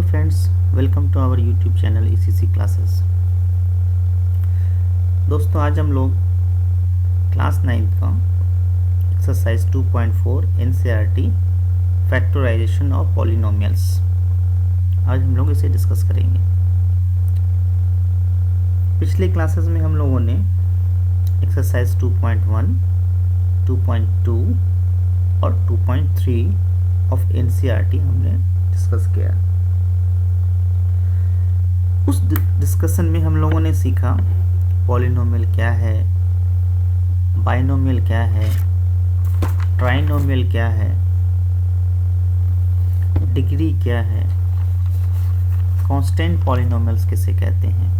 Hello friends, welcome to our YouTube channel ECC classes. दोस्तों, आज हम लोग क्लास 9 का exercise 2.4 NCERT factorisation of polynomials, आज हम लोग इसे डिस्कस करेंगे। पिछले क्लासेस में हम लोगों ने एक्सरसाइज 2.1, 2.2 और 2.3 ऑफ एनसीईआरटी हमने डिस्कस किया। उस डिस्कशन में हम लोगों ने सीखा पॉलिनोमियल क्या है, बाइनोमियल क्या है, ट्राइनोमियल क्या है, डिग्री क्या है, कांस्टेंट पॉलिनोमियल्स किसे कहते हैं,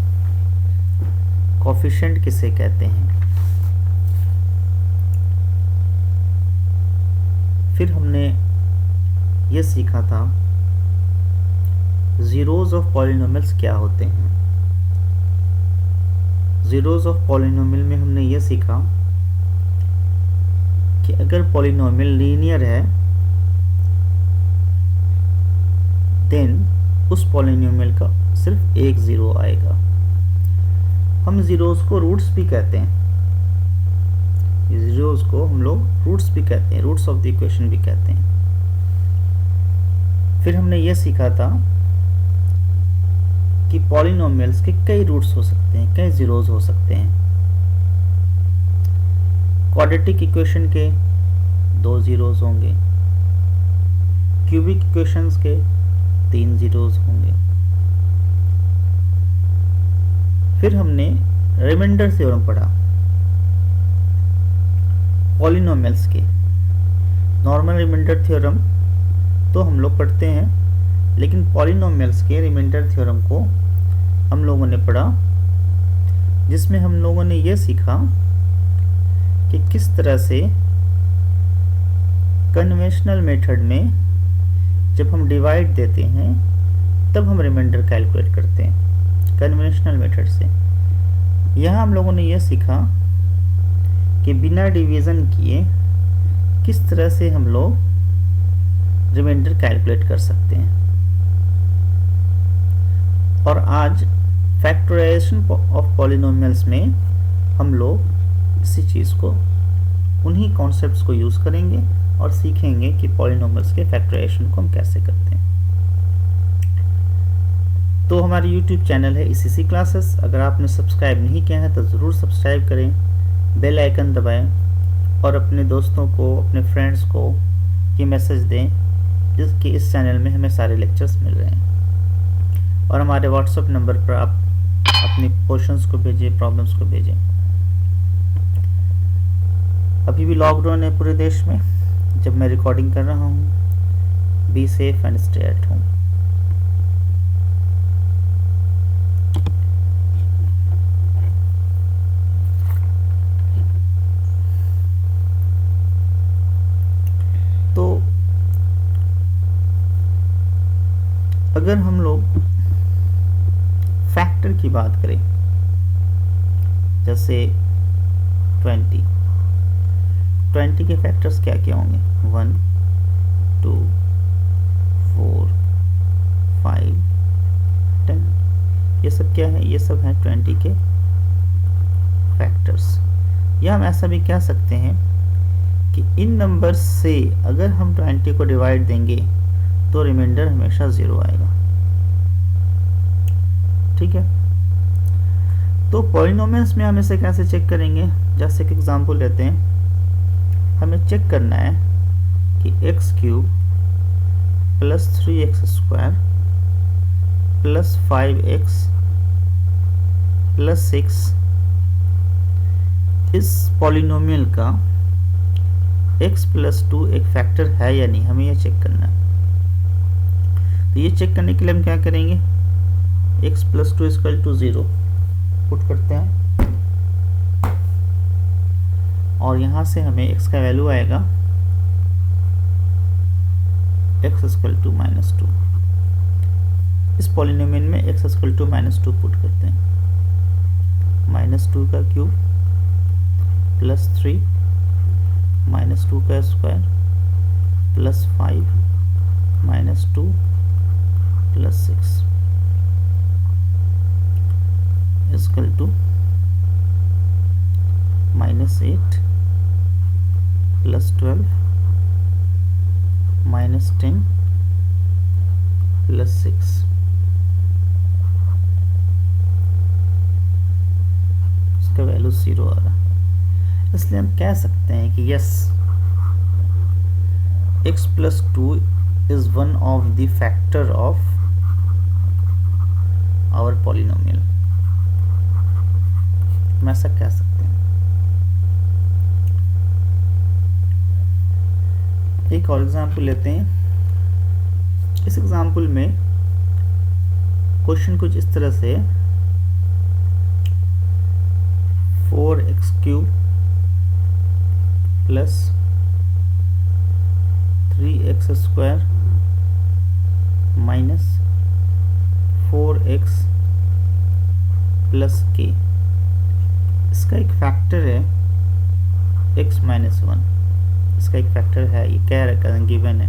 कोफिशिएंट किसे कहते हैं। फिर हमने ये सीखा था ज़ीरोज़ ऑफ पॉलिनोमियल्स क्या होते हैं। ज़ीरोज़ ऑफ पॉलिनोमियल में हमने ये सीखा कि अगर पॉलिनोमियल लीनियर है देन उस पॉलिनोमियल का सिर्फ एक ज़ीरो आएगा। हम ज़ीरोज़ को रूट्स भी कहते हैं, ज़ीरोज़ को हम लोग रूट्स भी कहते हैं, रूट्स ऑफ द इक्वेशन भी कहते हैं। फिर हमने ये सीखा था कि पॉलिनोमियल्स के कई रूट्स हो सकते हैं, कई ज़ीरोज़ हो सकते हैं। क्वाड्रेटिक इक्वेशन के 2 ज़ीरोज़ होंगे, क्यूबिक इक्वेशंस के 3 ज़ीरोज़ होंगे। फिर हमने रिमाइंडर थ्योरम पढ़ा पॉलिनोमियल्स के। नॉर्मल रिमाइंडर थ्योरम तो हम लोग पढ़ते हैं, लेकिन पॉलिनोमियल्स के रिमाइंडर थ्योरम को हम लोगों ने पढ़ा, जिसमें हम लोगों ने ये सीखा कि किस तरह से कन्वेंशनल मेथड में जब हम डिवाइड देते हैं तब हम रिमाइंडर कैलकुलेट करते हैं कन्वेंशनल मेथड से। यहाँ हम लोगों ने ये सीखा कि बिना डिवीज़न किए किस तरह से हम लोग रिमाइंडर कैलकुलेट कर सकते हैं। और आज फैक्टराइजेशन ऑफ पॉलिनोमियल्स में हम लोग इसी चीज़ को, उन्हीं कॉन्सेप्ट्स को यूज़ करेंगे और सीखेंगे कि पॉलिनोमियल्स के फैक्टराइजेशन को हम कैसे करते हैं। तो हमारी यूट्यूब चैनल है ईसीसी क्लासेस, अगर आपने सब्सक्राइब नहीं किया है तो ज़रूर सब्सक्राइब करें, बेल आइकन दबाएं और अपने दोस्तों को, अपने फ्रेंड्स को ये मैसेज दें जिसके इस चैनल में हमें सारे लेक्चर्स मिल रहे हैं। और हमारे व्हाट्सएप नंबर पर आप अपनी क्वेश्चंस को भेजिए, प्रॉब्लम्स को भेजें। अभी भी लॉकडाउन है पूरे देश में जब मैं रिकॉर्डिंग कर रहा हूँ। Be safe and stay at home. तो अगर हम लोग फैक्टर की बात करें, जैसे 20 के फैक्टर्स क्या क्या होंगे? 1, 2, 4, 5, 10। ये सब क्या है? ये सब है 20 के फैक्टर्स। या हम ऐसा भी कह सकते हैं कि इन नंबर्स से अगर हम 20 को डिवाइड देंगे तो रिमाइंडर हमेशा 0 आएगा। ठीक है। तो पॉलिनोमियल्स में हम इसे कैसे चेक करेंगे? जैसे एक एग्जांपल लेते हैं। हमें चेक करना है कि x³ plus 3x² plus 5x plus 6 इस पॉलिनोमियल का x प्लस 2 एक फैक्टर है या नहीं, हमें यह चेक करना है। तो ये चेक करने के लिए हम क्या करेंगे? x plus 2 equal to 0 put करते हैं और यहाँ से हमें x का वैल्यू आएगा x इक्वल टू -2। इस पॉलिनोमियल में x इक्वल टू -2 पुट करते हैं। -2 का क्यूब प्लस 3 -2 का square plus 5 -2 plus 6 equal to -8 plus 12 -10 plus 6। इसका वैल्यू 0 आ रहा, इसलिए हम कह सकते हैं कि yes, x plus 2 is one of the factor of our polynomial। हम ऐसा कह सकते हैं। एक और एग्जाम्पल लेते हैं। इस एग्जाम्पल में क्वेश्चन कुछ इस तरह से 4x³ plus 3x² minus 4x plus k, इसका एक फैक्टर है x माइनस 1। इसका एक फैक्टर है, ये कह रखा है, गिवन है।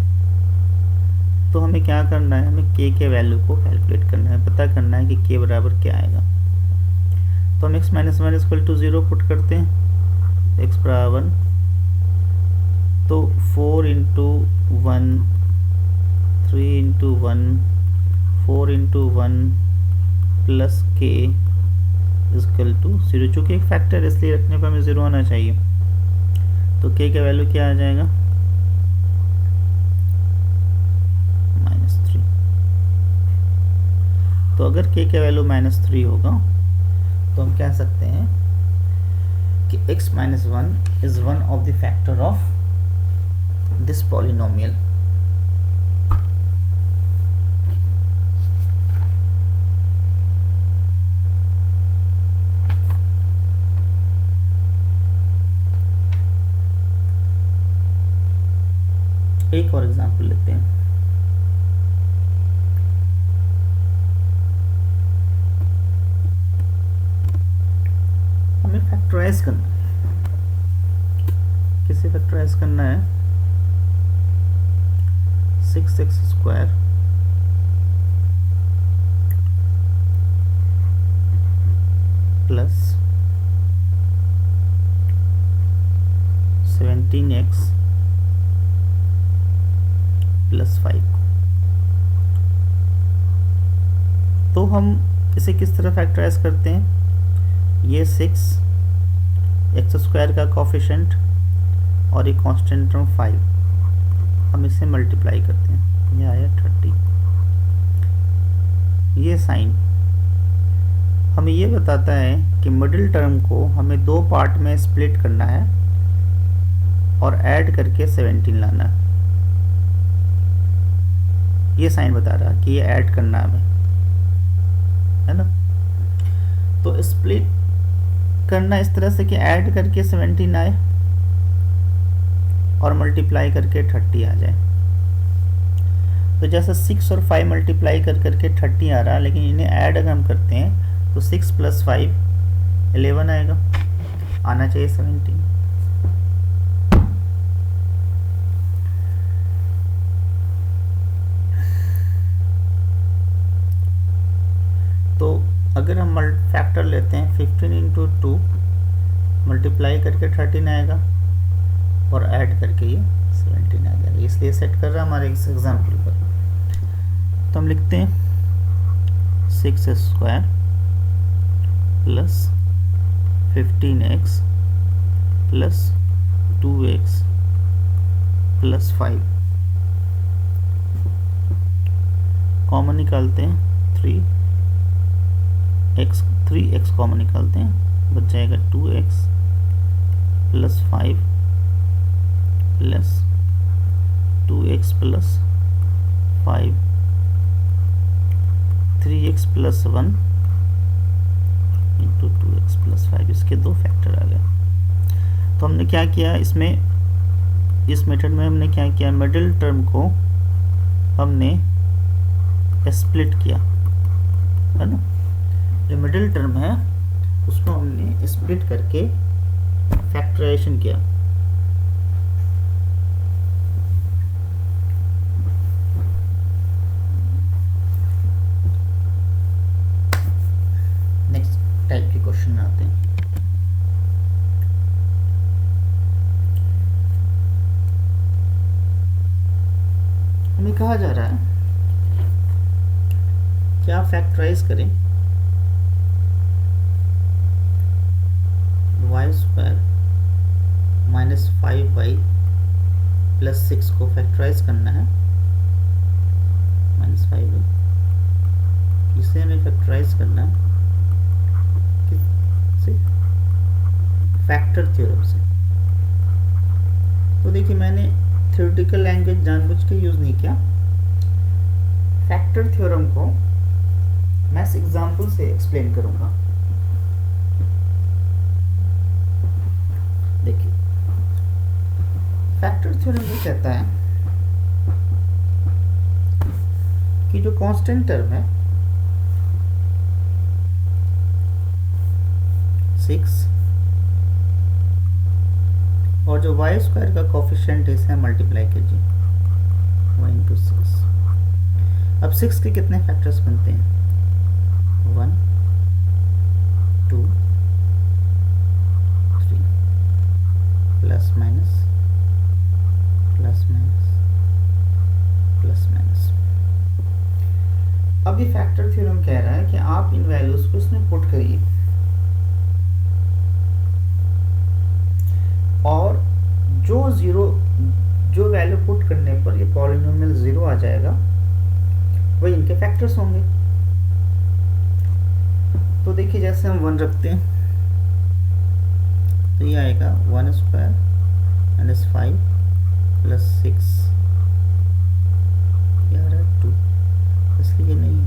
तो हमें क्या करना है, हमें k के वैल्यू को कैलकुलेट करना है, पता करना है कि k बराबर क्या आएगा। तो हम x minus 1 equal to 0 put करते हैं, x बराबर 1, तो 4 into 1, 3 into 1, 4 into 1 plus k equal to 0। चूँकि एक फैक्टर इसलिए रखने पर हमें 0 आना चाहिए, तो k का वैल्यू क्या आ जाएगा, -3। तो अगर k का वैल्यू -3 होगा तो हम कह सकते हैं कि x minus 1 is one of the factor of this polynomial. एक और एग्जांपल लेते हैं। हमें फैक्टराइज करना है, किसे फैक्टराइज करना है, 6x² प्लस 17x प्लस 5। तो हम इसे किस तरह फैक्टराइज करते हैं, ये 6x² का कोफिशिएंट और ये कांस्टेंट टर्म 5, हम इसे मल्टीप्लाई करते हैं, ये आया 30। ये साइन हमें ये बताता है कि मिडिल टर्म को हमें दो पार्ट में स्प्लिट करना है और ऐड करके 17 लाना है। ये साइन बता रहा कि ये ऐड करना है हमें, है ना। तो स्प्लिट करना इस तरह से कि ऐड करके 17 आए और मल्टीप्लाई करके 30 आ जाए। तो जैसे 6 और 5 मल्टीप्लाई कर करके 30 आ रहा है, लेकिन इन्हें ऐड अगर हम करते हैं तो 6 + 5 11 आएगा, आना चाहिए 17। तो अगर हम फैक्टर लेते हैं 15 × 2 मल्टीप्लाई करके 13 आएगा और ऐड करके ये 17 आ जाएगा, इसलिए सेट कर रहा है हमारे इस एग्जाम्पल पर। तो हम लिखते हैं 6² plus 15x plus 2x plus 5, common निकालते हैं 3x कॉमन निकालते हैं, बच जाएगा 2x plus 5 plus 2x plus 5, 3x plus 1 into 2x plus 5, इसके दो फैक्टर आ गए। तो हमने क्या किया इसमें, इस मेथड में हमने क्या किया, मिडिल टर्म को हमने स्प्लिट किया, है ना। जो मिडिल टर्म है उसको हमने स्प्लिट करके फैक्टराइजेशन किया। क्वेश्चन में आते हैं। हमें कहा जा रहा है कि आप फैक्टराइज करें Y square minus 5y plus 6 को फैक्टराइज करना है, माइनस 5y, इसे हमें फैक्टराइज करना है किससे? फैक्टर थ्योरम से। तो देखिए मैंने थ्योरेटिकल लैंग्वेज जानबूझ के यूज़ नहीं किया। फैक्टर थ्योरम को मैं इस एग्जांपल से एक्सप्लेन करूंगा। देखिए फैक्टर थ्योरम ये कहता है कि जो कांस्टेंट टर्म है 6 और जो वाई स्क्वायर का कोफिशिएंट है इसे मल्टीप्लाई कीजिए 1 into 6। अब 6 के कितने फैक्टर्स बनते हैं? 1 2 3 plus minus plus minus plus minus. अब ये फैक्टर थ्योरम कह रहा है कि आप इन वैल्यूज को इसमें पुट करिए और जो वैल्यू पुट करने पर ये पॉलिनोमियल 0 आ जाएगा वही इनके फैक्टर्स होंगे। तो देखिए जैसे हम 1 रखते हैं तो ये आएगा 1 स्क्वायर माइनस 5 प्लस 6, ये आ रहा है 2, इसलिए नहीं है।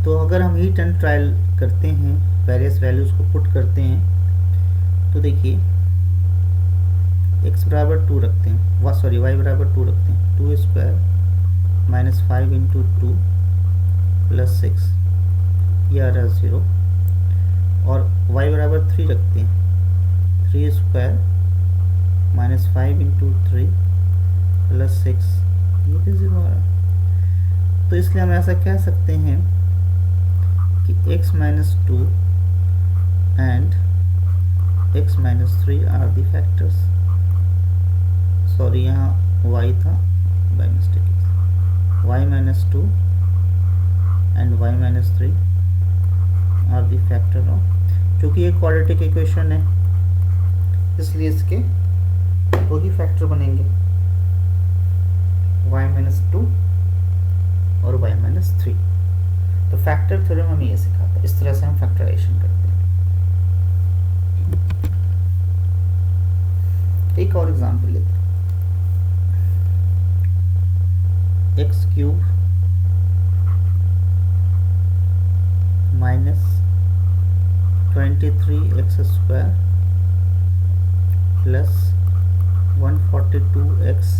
तो अगर हम हीट एंड ट्रायल करते हैं, वेरियस वैल्यूज को पुट करते हैं, तो देखिए x बराबर 2 रखते हैं, सॉरी y बराबर 2 रखते हैं, 2 स्क्वायर माइनस 5 इंटू 2 प्लस 6, ये आ रहा 0। और y बराबर 3 रखते हैं, 3 स्क्वायर माइनस 5 इंटू 3 प्लस 6, ये भी 0 आ रहा। तो इसलिए हम ऐसा कह सकते हैं कि x minus 2 and x minus 3 are the factors. Sorry यहाँ y था, by mistake, y minus 2 and y minus 3 are the factor of, क्योंकि ये क्वाड्रेटिक इक्वेशन है इसलिए इसके दो ही फैक्टर बनेंगे, y माइनस 2 और y माइनस 3। तो फैक्टर थ्योरम हमें ये सिखाता है, इस तरह से हम फैक्टराइजेशन करते हैं। एक और एग्जांपल लेते हैं, x cube minus 23x square plus 142x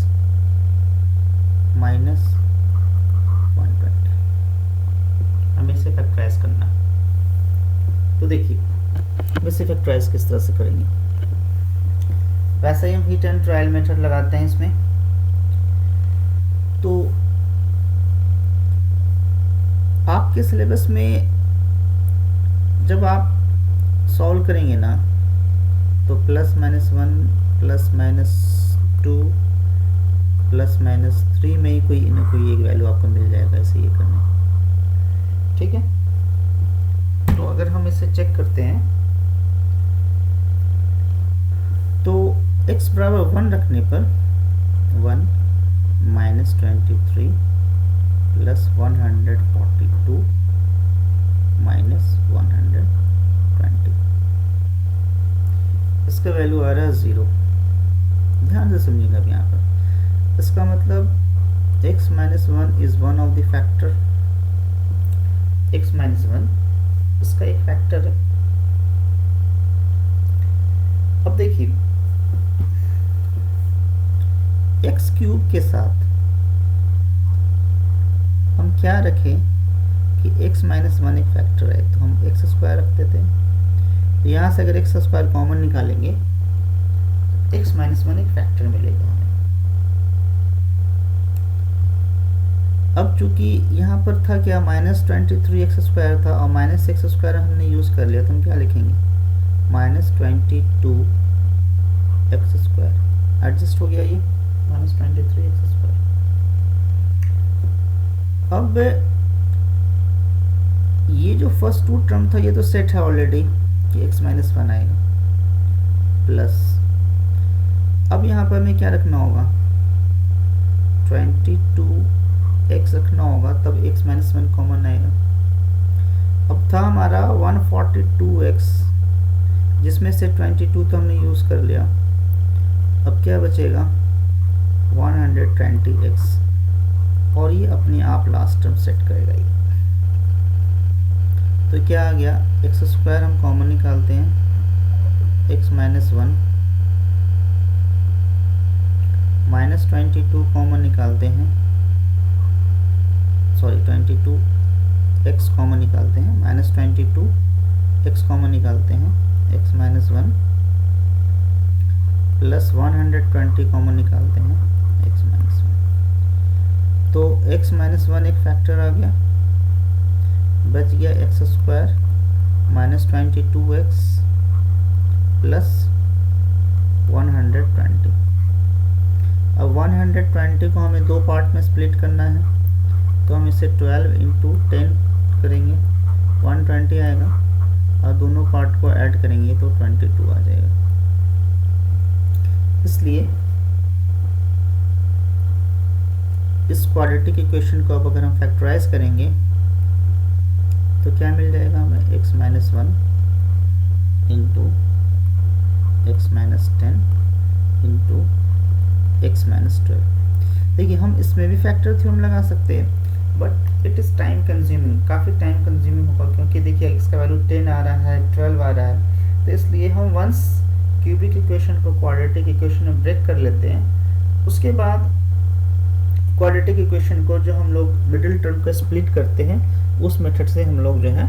minus 120, हमें इसे फैक्टराइज करना है। तो देखिए हम इसे फैक्टराइज किस तरह से करेंगे। वैसे ही हम हीट एंड ट्रायल मेथड लगाते हैं इसमें। तो आपके सिलेबस में जब आप सॉल्व करेंगे ना तो plus minus 1 plus minus 2 plus minus 3 में ही कोई ना कोई एक वैल्यू आपको मिल जाएगा, ऐसे ये करना, ठीक है। तो अगर हम इसे चेक करते हैं तो x बराबर 1 रखने पर 1 माइनस 23 प्लस 142 माइनस 120, इसका वैल्यू आ रहा है 0। ध्यान से समझिएगा अब यहाँ पर, इसका मतलब x minus 1 is one of the factor, x minus 1 इसका एक फैक्टर है। अब देखिए x क्यूब के साथ हम क्या रखें कि x माइनस 1 एक फैक्टर है, तो हम x स्क्वायर रखते थे। तो यहाँ से अगर x स्क्वायर कॉमन निकालेंगे तो x माइनस 1 एक फैक्टर मिलेगा हमें। अब चूंकि यहाँ पर था क्या माइनस 23x स्क्वायर था और माइनस x स्क्वायर हमने यूज कर लिया, तो हम क्या लिखेंगे माइनस 22x² एडजस्ट हो गया ये माइनस 23x²। अब ये जो फर्स्ट टू टर्म था ये तो सेट है ऑलरेडी कि x-1 आएगा प्लस, अब यहाँ पर हमें क्या रखना होगा, 22x रखना होगा, तब x-1 कॉमन आएगा। अब था हमारा 142x जिसमें से 22 तो हमने यूज़ कर लिया, अब क्या बचेगा 120x, और ये अपने आप लास्ट टर्म सेट करेगा ये। तो क्या आ गया, x² हम कॉमन निकालते हैं, x-1 माइनस 22 कॉमन निकालते हैं, सॉरी 22x कॉमन निकालते हैं, माइनस 22x कॉमन निकालते हैं, x-1 प्लस 120 कॉमन निकालते हैं, x-1। तो x-1 एक फैक्टर आ गया, बच गया x² माइनस 22x प्लस 120। अब 120 को हमें दो पार्ट में स्प्लिट करना है, तो हम इसे 12 इंटू 10 करेंगे, 120 आएगा, और दोनों पार्ट को ऐड करेंगे तो 22 आ जाएगा। इसलिए इस क्वाड्रेटिक इक्वेशन को अब अगर हम फैक्टराइज करेंगे तो क्या मिल जाएगा हमें, x-1 into x-10 into x-12। देखिए हम इसमें भी फैक्टर थ्योरम लगा सकते हैं, but it is time consuming, काफ़ी टाइम कंज्यूमिंग होगा, क्योंकि देखिए इसका वैल्यू 10 आ रहा है, 12 आ रहा है। तो इसलिए हम वंस क्यूबिक इक्वेशन को क्वाड्रेटिक इक्वेशन में ब्रेक कर लेते हैं, उसके बाद क्वाड्रेटिक इक्वेशन को जो हम लोग मिडिल टर्म को स्प्लिट करते हैं, उस मेथड से हम लोग जो है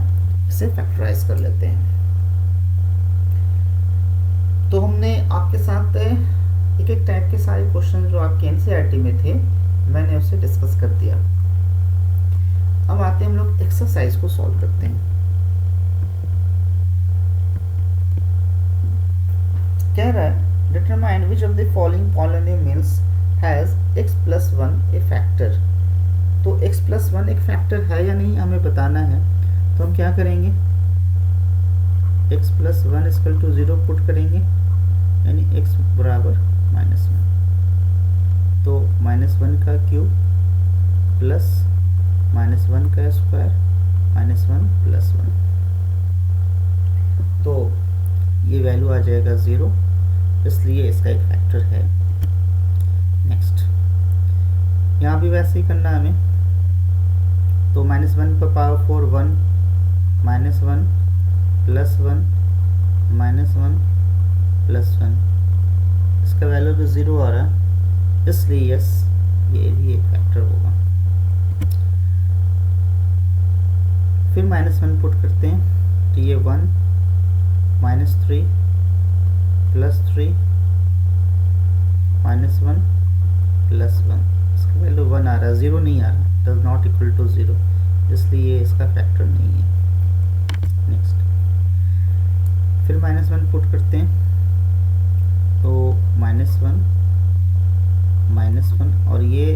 इसे फैक्टराइज कर लेते हैं। तो हमने आपके साथ एक एक टाइप के सारे क्वेश्चन जो आपके एनसीईआरटी में थे मैंने उसे डिस्कस कर दिया। अब आते हैं हम लोग एक्सरसाइज को सॉल्व करते हैं। कह रहा है determine which of the following polynomials has x+1 A factor. तो x+1 एक फैक्टर है या नहीं हमें बताना है, तो हम क्या करेंगे, x+1 इक्वल टू 0 पुट करेंगे, यानी x बराबर -1। तो -1 का क्यूब प्लस -1 का स्क्वायर -1 प्लस 1, तो ये वैल्यू आ जाएगा 0, इसलिए इसका एक फैक्टर है। नेक्स्ट यहाँ भी वैसे ही करना हमें, तो -1 पर पावर 4 1, -1 प्लस 1 -1 प्लस 1, इसका वैल्यू भी 0 आ रहा है, इसलिए यस ये भी एक फैक्टर होगा। फिर -1 पुट करते हैं, तो ये 1 -3 प्लस 3 -1 प्लस 1, इसका वैल्यू 1 आ रहा है, 0 नहीं आ रहा, डज नॉट इक्वल टू 0, इसलिए इसका फैक्टर नहीं है। नेक्स्ट फिर -1 पुट करते हैं, तो -1 और ये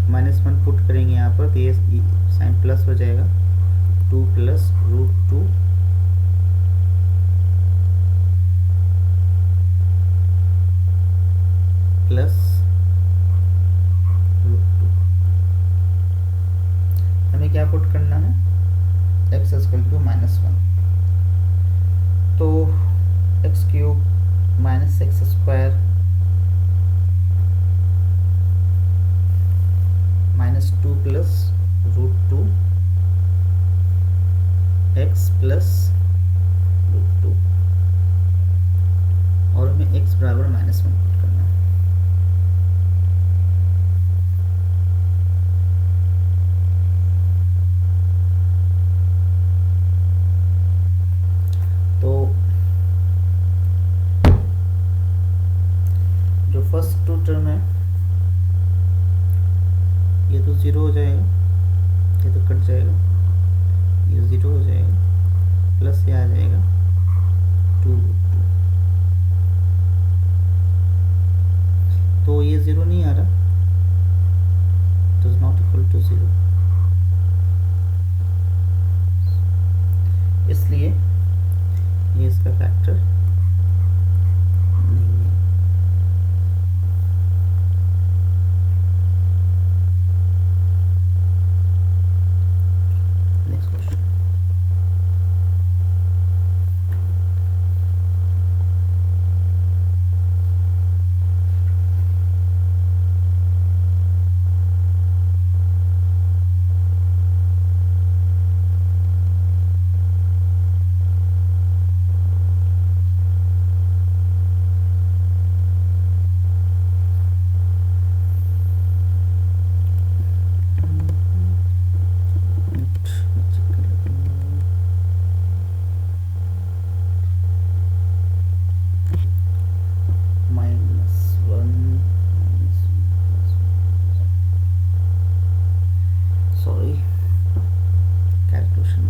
-1 पुट करेंगे यहाँ पर, तो ये साइन प्लस हो जाएगा, 2 प्लस √2 प्लस √2। हमें क्या पुट करना है, x इक्वल टू -1, तो x³ minus x² -2 plus √2 x plus √2, और हमें x बराबर -1 पुट करना है। तो जो फर्स्ट टू टर्म है ये तो 0 हो जाएगा, ये तो कट जाएगा, ये 0 हो जाएगा, प्लस ये आ जाएगा 2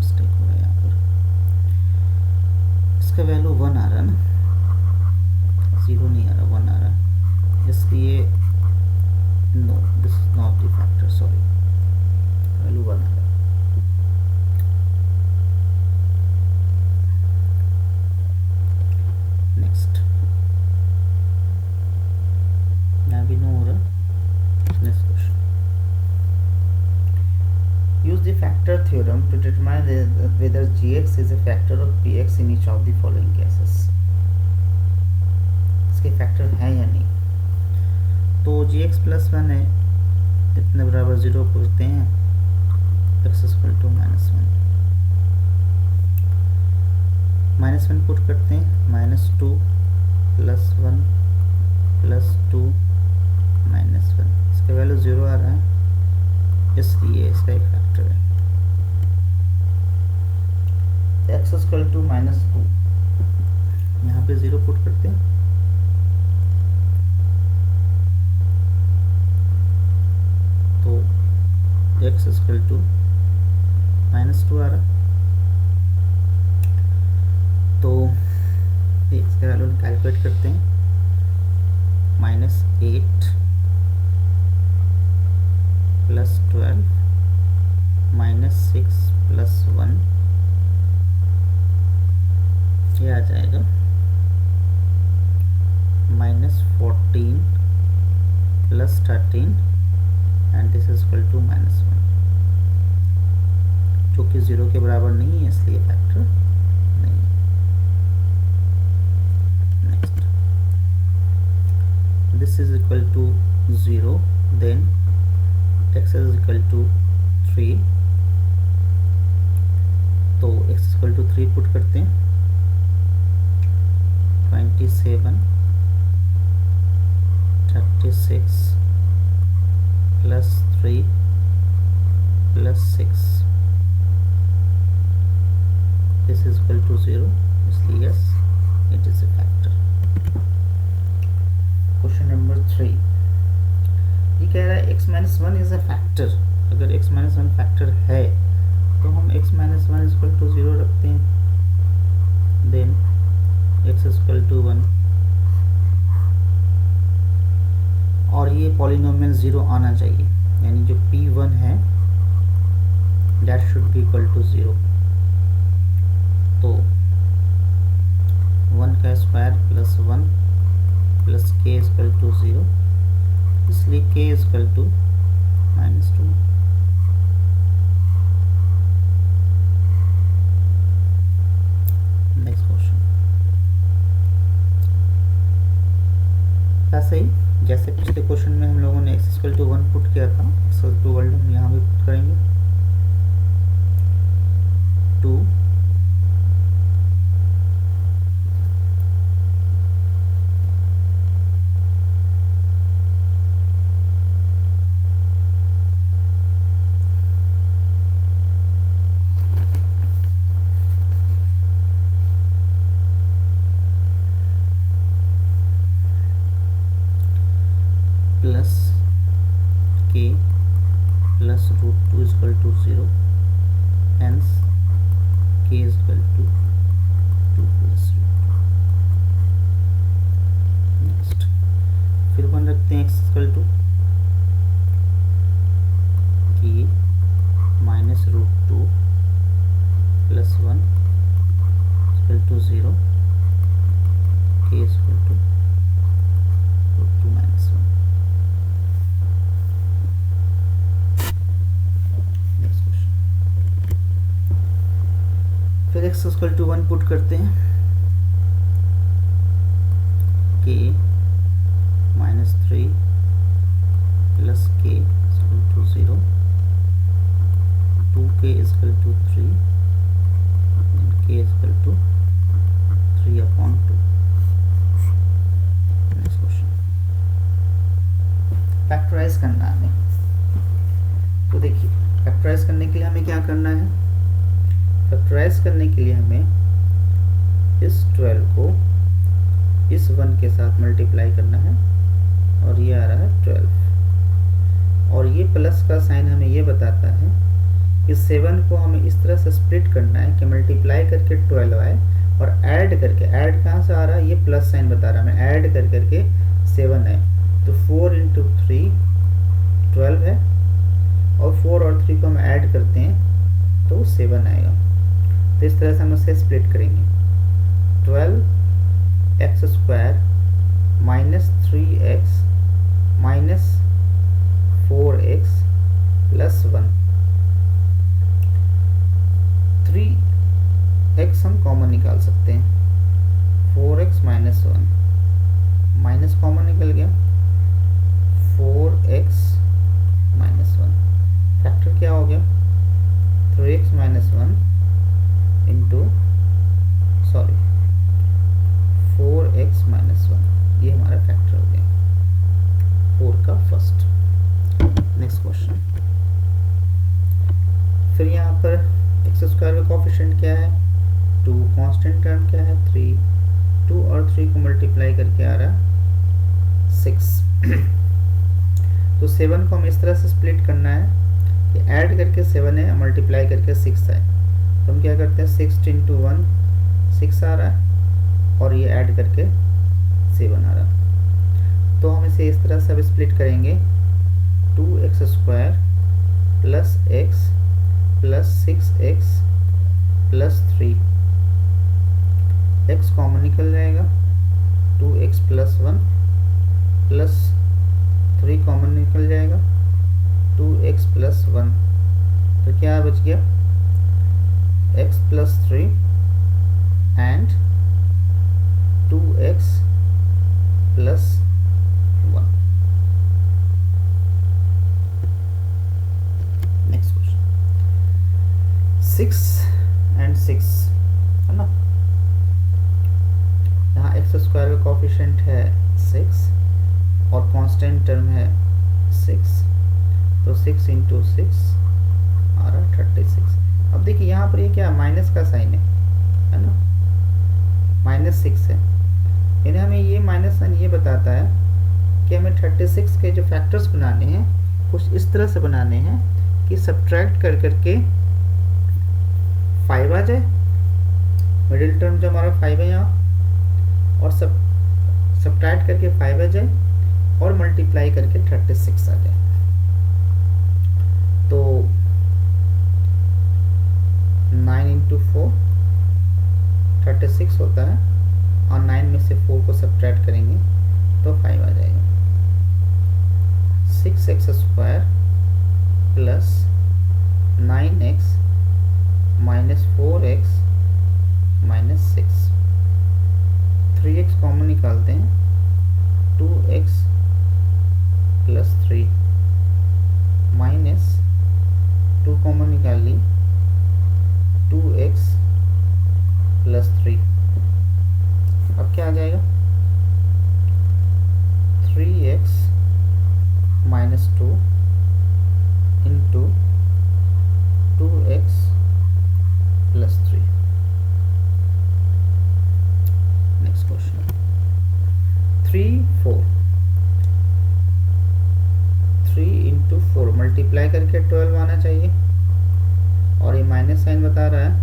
मिस्टेक हो रहा है यहाँ पर, इसका वैल्यू 1 आ रहा है ना, 0 नहीं आ रहा, 1 आ रहा है, इसलिए no this is not the factor, sorry, value 1 आ रहा है। नेक्स्ट, यहाँ भी नो हो रहा। Next question, use the factor theorem to determine whether gx is a factor of px in each of the following cases। इसके factor है या नहीं, तो gx प्लस 1 है, इतने बराबर 0 पूछते हैं, x इक्वल टू -1, -1 पुट करते हैं, -2 + 1 + 2 -1, इसका वैल्यू 0 आ रहा है, इसलिए इसका एक फैक्टर है। x इक्वल टू -2, यहाँ पे 0 पुट करते हैं, तो x इक्वल टू -2 आ रहा, तो इसका वैल्यू कैलकुलेट करते हैं, -8 + 12 -6 + 1, ये आ जाएगा -14 + 13 and this is equal to -1, जो कि 0 के बराबर नहीं है, इसलिए फैक्टर नहीं है। Next, this is equal to 0, then x is equal to 3, तो x इक्वल टू 3 पुट करते हैं, 27 36 + 3 + 6, दिस इज इक्वल टू 0, इसलिए yes it is a factor. Question number 3, ये कह रहा है x-1 इज अ फैक्टर। अगर x-1 फैक्टर है तो हम x-1 इक्वल टू 0 रखते हैं, देन x इक्वल टू 1, और ये पॉलिनोमियल 0 आना चाहिए, यानी जो p1 है that should be equal to 0, तो 1 का स्क्वायर + 1 + k इक्वल टू 0, इसलिए k equal to -2। Next question, ऐसे ही जैसे पिछले क्वेश्चन में हम लोगों ने x इक्वल टू 1 पुट किया था, x इक्वल टू 1 हम यहाँ भी पुट करेंगे, 2 plus k plus √2 equal to 0, hence k equal to 2 plus √2। Next, फिर 1 रखते हैं, x equal to k minus √2 plus 1 equal to 0, k equal to √2 minus 1। फिर x इक्वल टू 1 पुट करते हैं, k -3 plus k equal to 0, 2k equal to 3, k equal to 3/2। Next question, factorise करना है। तो देखिए, फैक्टराइज करने के लिए हमें क्या करना है, फैक्टराइज करने के लिए हमें इस 12 को इस 1 के साथ मल्टीप्लाई करना है, और ये आ रहा है 12, और ये प्लस का साइन हमें ये बताता है इस 7 को हमें इस तरह से स्प्लिट करना है कि मल्टीप्लाई करके 12 आए और ऐड करके, ऐड कहाँ से आ रहा है, ये प्लस साइन बता रहा है, मैं ऐड कर करके 7 आए। तो 4 इंटू 3 12 है, और 4 और 3 को हम ऐड करते हैं तो 7 आएगा। तो इस तरह से हम इसे स्प्लिट करेंगे। 12x square minus 3x minus 4x plus 1। 3x हम कॉमन निकाल सकते हैं, 4x माइनस 1, माइनस कॉमन निकल गया, 4x माइनस 1। फैक्टर क्या हो गया, 3x minus 1 into 4x minus 1, ये हमारा फैक्टर हो गया 4 का फर्स्ट। Next question. फिर यहाँ पर एक्स स्क्वायर का कोफिशिएंट क्या है, 2, कांस्टेंट टर्म क्या है 3, 2 और 3 को मल्टीप्लाई करके आ रहा 6। तो 7 को हम इस तरह से स्प्लिट करना है कि ऐड करके 7 है, मल्टीप्लाई करके 6 है। तो हम क्या करते हैं, 6 इंटू 1 6 आ रहा है, और ये ऐड करके 7 आ रहा है। तो हम इसे इस तरह से अब स्प्लिट करेंगे, 2x square plus x plus 6x plus 3, x common निकल जाएगा, 2x प्लस 1 प्लस 3 कॉमन निकल जाएगा, 2x प्लस 1। तो क्या बच गया, x plus 3 and 2x plus 1। Next question, 6 and 6 है ना। यहाँ एक्स स्क्वायर का कोफिशिएंट है 6 और कांस्टेंट टर्म है 6, तो 6 इंटू 6 आ रहा 36। अब देखिए यहाँ पर ये क्या माइनस का साइन है ना, -6 है, यानी हमें ये माइनस साइन ये बताता है कि हमें 36 के जो फैक्टर्स बनाने हैं कुछ इस तरह से बनाने हैं कि सब्ट्रैक्ट कर करके 5 आ जाए, मिडिल टर्म जो हमारा 5 है यहाँ, और सब्ट्रैक्ट करके 5 आ जाए और मल्टीप्लाई करके 36 आ जाए। तो 9 इंटू 4 36 होता है, और 9 में से 4 को सब्ट्रैक्ट करेंगे तो 5 आ जाएगा। 6x square plus 9x minus 4x minus 6, 3x common निकालते हैं, 2x प्लस 3 माइनस 2 कॉमन निकाल ली, 2x प्लस 3। अब क्या आ जाएगा, 3x minus 2 into 2x plus 3। Next question, 3 4, 3 into 4 multiply करके 12 आना चाहिए, और ये माइनस साइन बता रहा है,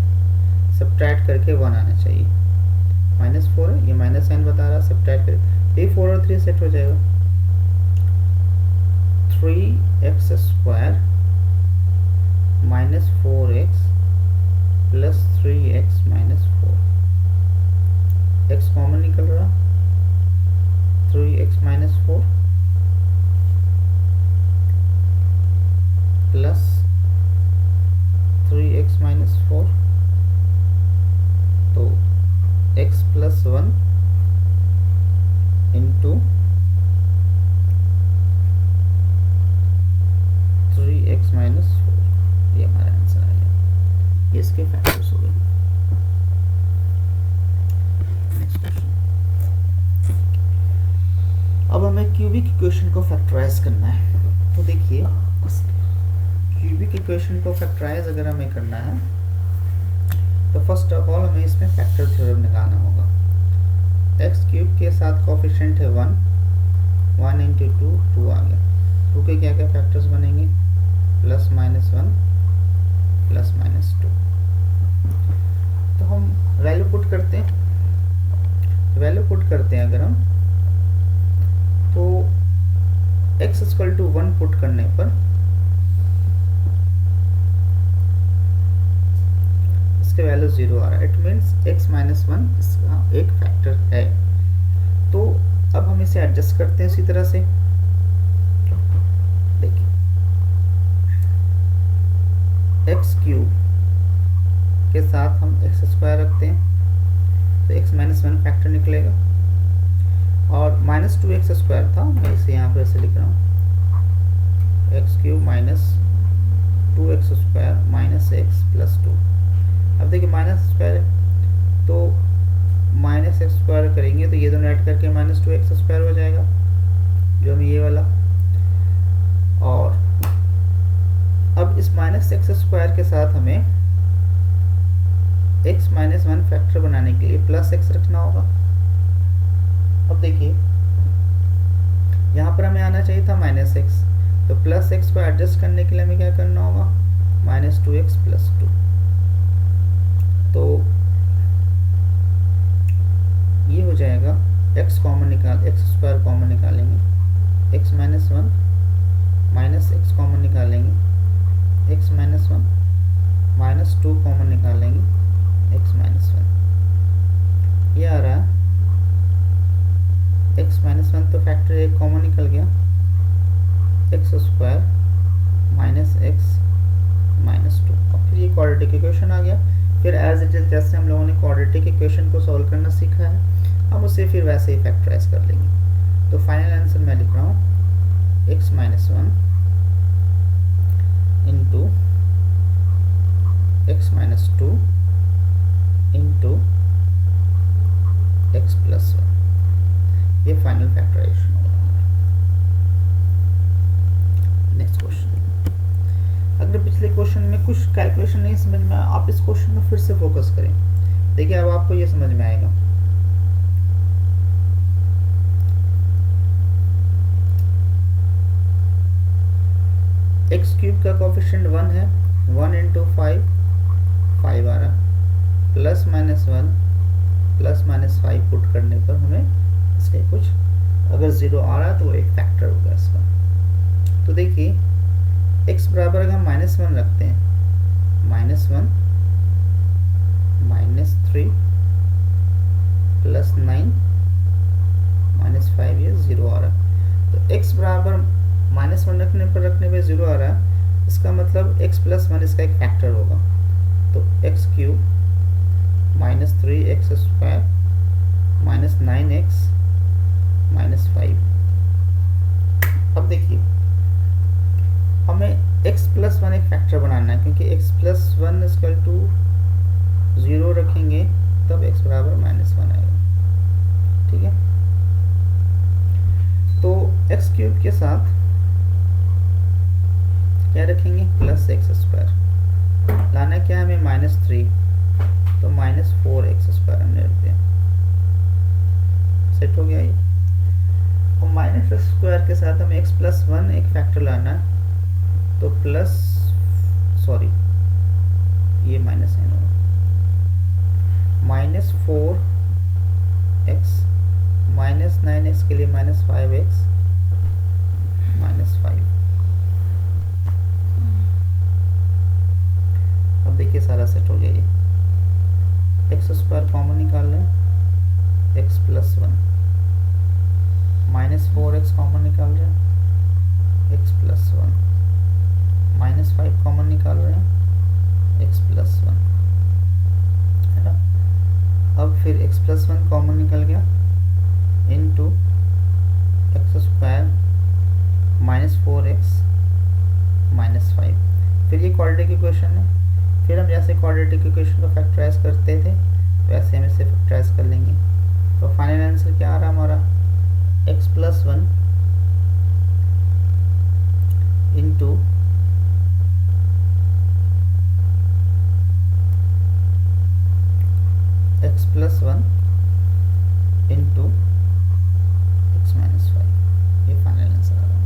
सब्ट्रैक्ट करके 1 आना चाहिए। -4 है, ये माइनस साइन बता रहा है, सब्ट्रैक्ट करके 4 और 3 सेट हो जाएगा। 3x square minus 4x plus 3x minus 4, x common निकल रहा, 3x minus 4 plus 3x minus 4, तो x plus 1 into 3x minus 4, ये हमारा आंसर आ गया। ये इसके फैक्टर्स हो गए। नेक्स्ट क्वेश्चन, अब हमें क्यूबिक इक्वेशन को फैक्टराइज करना है। तो देखिए क्यूबिक इक्वेशन को फैक्टराइज अगर हमें करना है तो फर्स्ट ऑफ ऑल हमें इसमें फैक्टर थ्योरम निकालना होगा। एक्स क्यूब के साथ कोफिशिएंट है 1, 1 इंटू 2 आ गया। 2 के क्या क्या फैक्टर्स बनेंगे, +-1 से वैल्यू 0 आ रहा है, इट मीन्स x माइनस 1 इसका एक फैक्टर है। तो अब हम इसे एडजस्ट करते हैं इसी तरह से। देखिए एक्स क्यूब के साथ हम एक्स स्क्वायर रखते हैं तो x माइनस 1 फैक्टर निकलेगा, और माइनस 2x स्क्वायर था, मैं इसे यहाँ पर ऐसे लिख रहा हूँ, x cube minus 2x square minus x plus 2। अब देखिए माइनस स्क्वायर है तो माइनस एक्स स्क्वायर करेंगे तो ये दोनों ऐड करके माइनस 2x स्क्वायर हो जाएगा, जो हम ये वाला। और अब इस माइनस एक्स स्क्वायर के साथ हमें x माइनस 1 फैक्टर बनाने के लिए प्लस एक्स रखना होगा। अब देखिए यहाँ पर हमें आना चाहिए था माइनस एक्स, तो प्लस एक्स को एडजस्ट करने के लिए हमें क्या करना होगा, माइनस 2x प्लस 2। तो ये हो जाएगा, x कॉमन निकाल, एक्स स्क्वायर कॉमन निकालेंगे, x minus 1 minus x common निकालेंगे, x माइनस 1 माइनस 2 कॉमन निकालेंगे, x माइनस 1। ये आ रहा है x माइनस 1 तो फैक्टर एक कॉमन निकल गया, x square minus x minus 2। और फिर ये क्वाड्रेटिक इक्वेशन आ गया। फिर एज इट इज जैसे हम लोगों ने क्वाड्रेटिक इक्वेशन को सॉल्व करना सीखा है, हम उसे फिर वैसे ही फैक्टराइज कर लेंगे। तो फाइनल आंसर मैं लिख रहा हूँ x minus 1 into x minus 2 into x plus 1। ये फाइनल फैक्टराइजेशन होगा। Next question. अगर पिछले क्वेश्चन में कुछ कैलकुलेशन नहीं समझ में आया, आप इस क्वेश्चन में फिर से फोकस करें। देखिए अब आपको ये समझ में आएगा। एक्स क्यूब का कोफिशिएंट 1 है, 1 इंटू 5 5 आ रहा, plus minus 1 plus minus 5 put करने पर हमें इसके कुछ अगर 0 आ रहा है तो वो एक फैक्टर होगा इसका। तो देखिए x बराबर अगर हम माइनस 1 रखते हैं, माइनस 1 माइनस 3 प्लस 9 माइनस 5, ये 0 आ रहा है। तो x बराबर माइनस 1 रखने पे 0 आ रहा है, इसका मतलब x प्लस 1 इसका एक फैक्टर होगा। तो x cube minus 3x square minus 9x minus 5। अब देखिए हमें x प्लस 1 एक फैक्टर बनाना है, क्योंकि x प्लस 1 इक्वल टू 0 रखेंगे तब x बराबर माइनस 1 आएगा। ठीक है, तो x क्यूब के साथ क्या रखेंगे, प्लस एक्स स्क्वायर। लाना क्या है हमें, माइनस 3, तो माइनस 4x स्क्वायर हमने रख दिया। सेट हो गया ये। और माइनस स्क्वायर के साथ हमें x प्लस 1 एक फैक्टर लाना है, तो प्लस सॉरी ये माइनस है, माइनस 4x माइनस 9x के लिए माइनस 5x माइनस 5। अब देखिए सारा सेट हो गया ये। एक्स स्क्वायर कॉमन निकाल लें, x plus 1 minus 4x common निकाल रहे हैं, x प्लस 1 माइनस 5 कॉमन निकाल रहे हैं, x प्लस 1 है ना। अब फिर x प्लस 1 कॉमन निकल गया into x square minus 4x minus 5। फिर ये क्वाड्रेटिक इक्वेशन है, फिर हम जैसे क्वाड्रेटिक इक्वेशन को फैक्टराइज करते थे वैसे हम इसे फैक्टराइज कर लेंगे। तो फाइनल आंसर क्या आ रहा हमारा, x plus 1 into x plus 1 into x minus 5। ये फाइनल आंसर आ रहा है।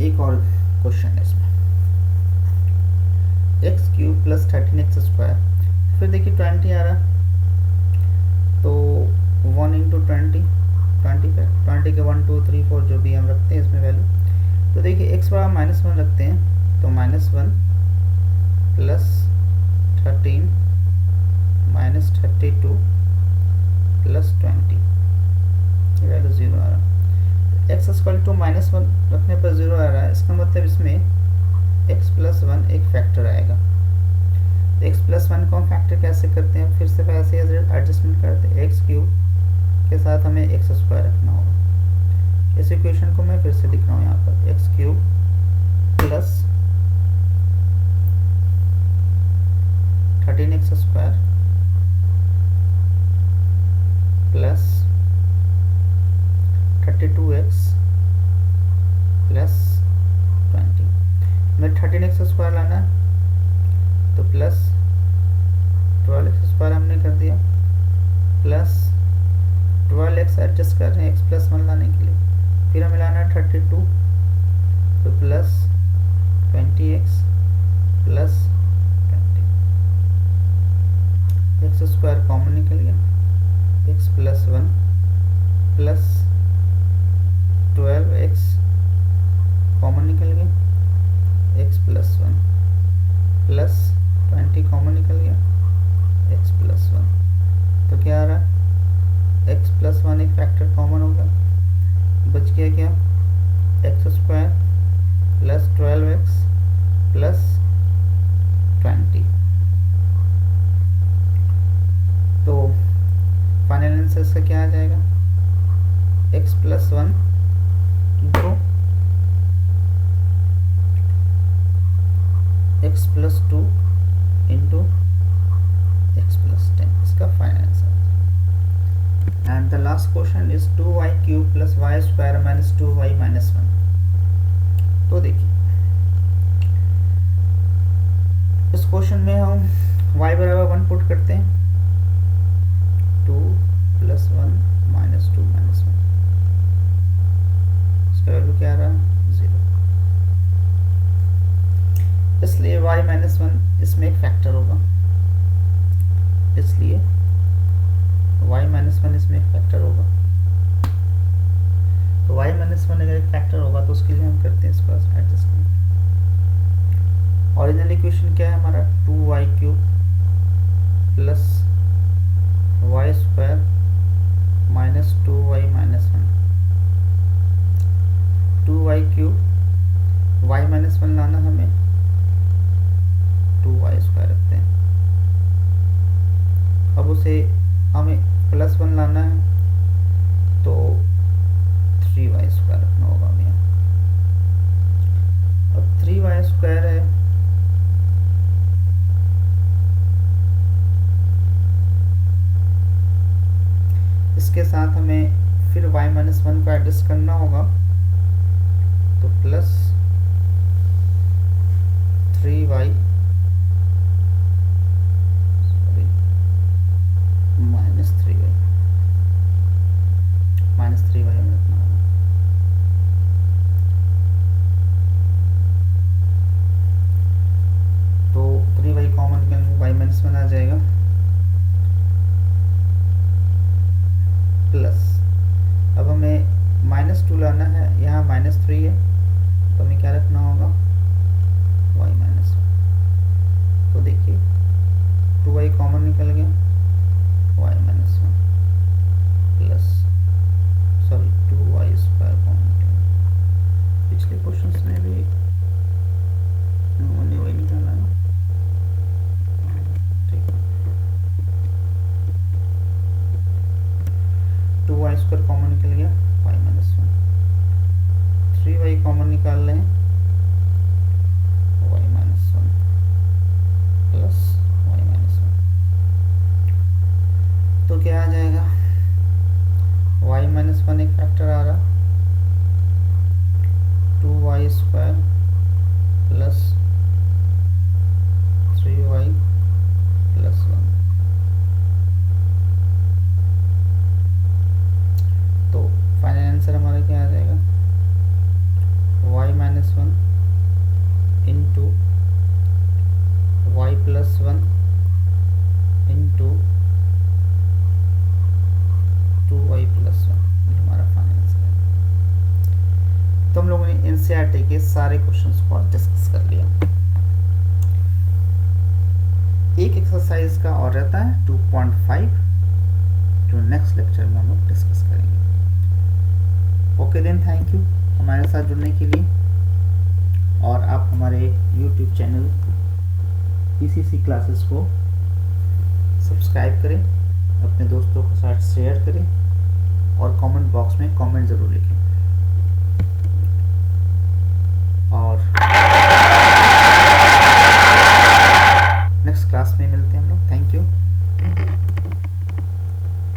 एक और क्वेश्चन है इसमें, x cube plus 13x square. फिर देखिए 20 आ रहा, तो 1 इंटू 20 20 के 1 2 3 4 जो भी हम रखते हैं इसमें वैल्यू। तो देखिए x बराबर माइनस 1 रखते हैं, तो माइनस 1 प्लस 13 माइनस 32 प्लस 20, ये वैल्यू 0 आ रहा है। एक्स इक्वल टू -1 रखने पर 0 आ रहा है, इसका मतलब इसमें x प्लस 1 एक फैक्टर आएगा। तो x प्लस 1 को हम फैक्टर कैसे करते हैं, फिर से वैसे एडजस्टमेंट करते हैं, एक्स क्यूब के साथ हमें एक्स स्क्वायर रखना होगा। इस इक्वेशन को मैं फिर से लिख रहा हूँ यहाँ पर, x cube plus 13x square plus 32x plus 20 में 13x स्क्वायर लाना तो प्लस 12x स्क्वायर हमने कर दिया प्लस 12x एडजस्ट कर रहे हैं x प्लस 1 लाने के लिए, फिर हमें लाना है 32 तो plus 20x plus 20, x square common निकल गया, x plus 1 plus 12x common निकल गया, x प्लस 1 प्लस 20 कॉमन निकल गया, x प्लस 1, तो क्या आ रहा है x प्लस 1 एक फैक्टर कॉमन होगा, बच गया क्या x square plus 12x plus 20। तो फाइनल आंसर से क्या आ जाएगा, x plus 1 into x plus 2 into x plus 10, इसका final answer. And the last question is 2y cube plus y square minus 2y minus 1। तो देखिए इस क्वेश्चन में हम y बराबर 1 पुट करते हैं, 2 प्लस 1 माइनस 2 माइनस 1, इसका वैल्यू क्या आ रहा है 0, इसलिए y माइनस 1 इसमें एक फैक्टर होगा, इसलिए y माइनस 1 इसमें एक फैक्टर होगा। तो y माइनस 1 अगर एक फैक्टर होगा तो उसके लिए हम करते हैं इसको एडजस्टमेंट। ओरिजिनल इक्वेशन क्या है हमारा, 2y cube plus y square minus 2y minus 1, 2y cube y minus 1 लाना हमें, 2y स्क्वायर रखते हैं, अब उसे हमें प्लस 1 लाना है तो 3y स्क्वायर रखना होगा हमें, अब 3y स्क्वायर है इसके साथ हमें फिर y माइनस 1 को एडजस्ट करना होगा, तो प्लस 3y माइनस 3y हमें रखना होगा। तो 3y कॉमन निकल y माइनस 1 आ जाएगा, प्लस अब हमें -2 लाना है, यहाँ -3 है तो हमें क्या रखना होगा y माइनस 1, तो देखिए 2y कॉमन निकल गया, y minus 1 plus 2y square common निकल गया। पिछले क्वेश्चंस में भी उन्होंने वही निकाला है, ठीक है, 2y स्क्वायर कॉमन निकल गया, y माइनस 1, 3y कॉमन निकाल लें, y minus 1 plus y minus 1, तो क्या आ जाएगा y माइनस 1 एक फैक्टर आ रहा, 2y square plus 3y plus 1, तो फाइनल आंसर हमारा क्या आ जाएगा y minus 1 into y plus 1 into 2y plus 1, ये हमारा फाइनल आंसर है। तो हम लोगों ने एनसीईआरटी के सारे क्वेश्चंस को डिस्कस कर लिया। एक एक्सरसाइज का और रहता है 2.5, जो नेक्स्ट लेक्चर में हम लोग डिस्कस करेंगे। ओके देन, थैंक यू हमारे साथ जुड़ने के लिए। और आप हमारे यूट्यूब चैनल ईसीसी क्लासेस को सब्सक्राइब करें, अपने दोस्तों के साथ शेयर करें और कमेंट बॉक्स में कमेंट ज़रूर लिखें। और नेक्स्ट क्लास में मिलते हैं हम लोग। Thank you.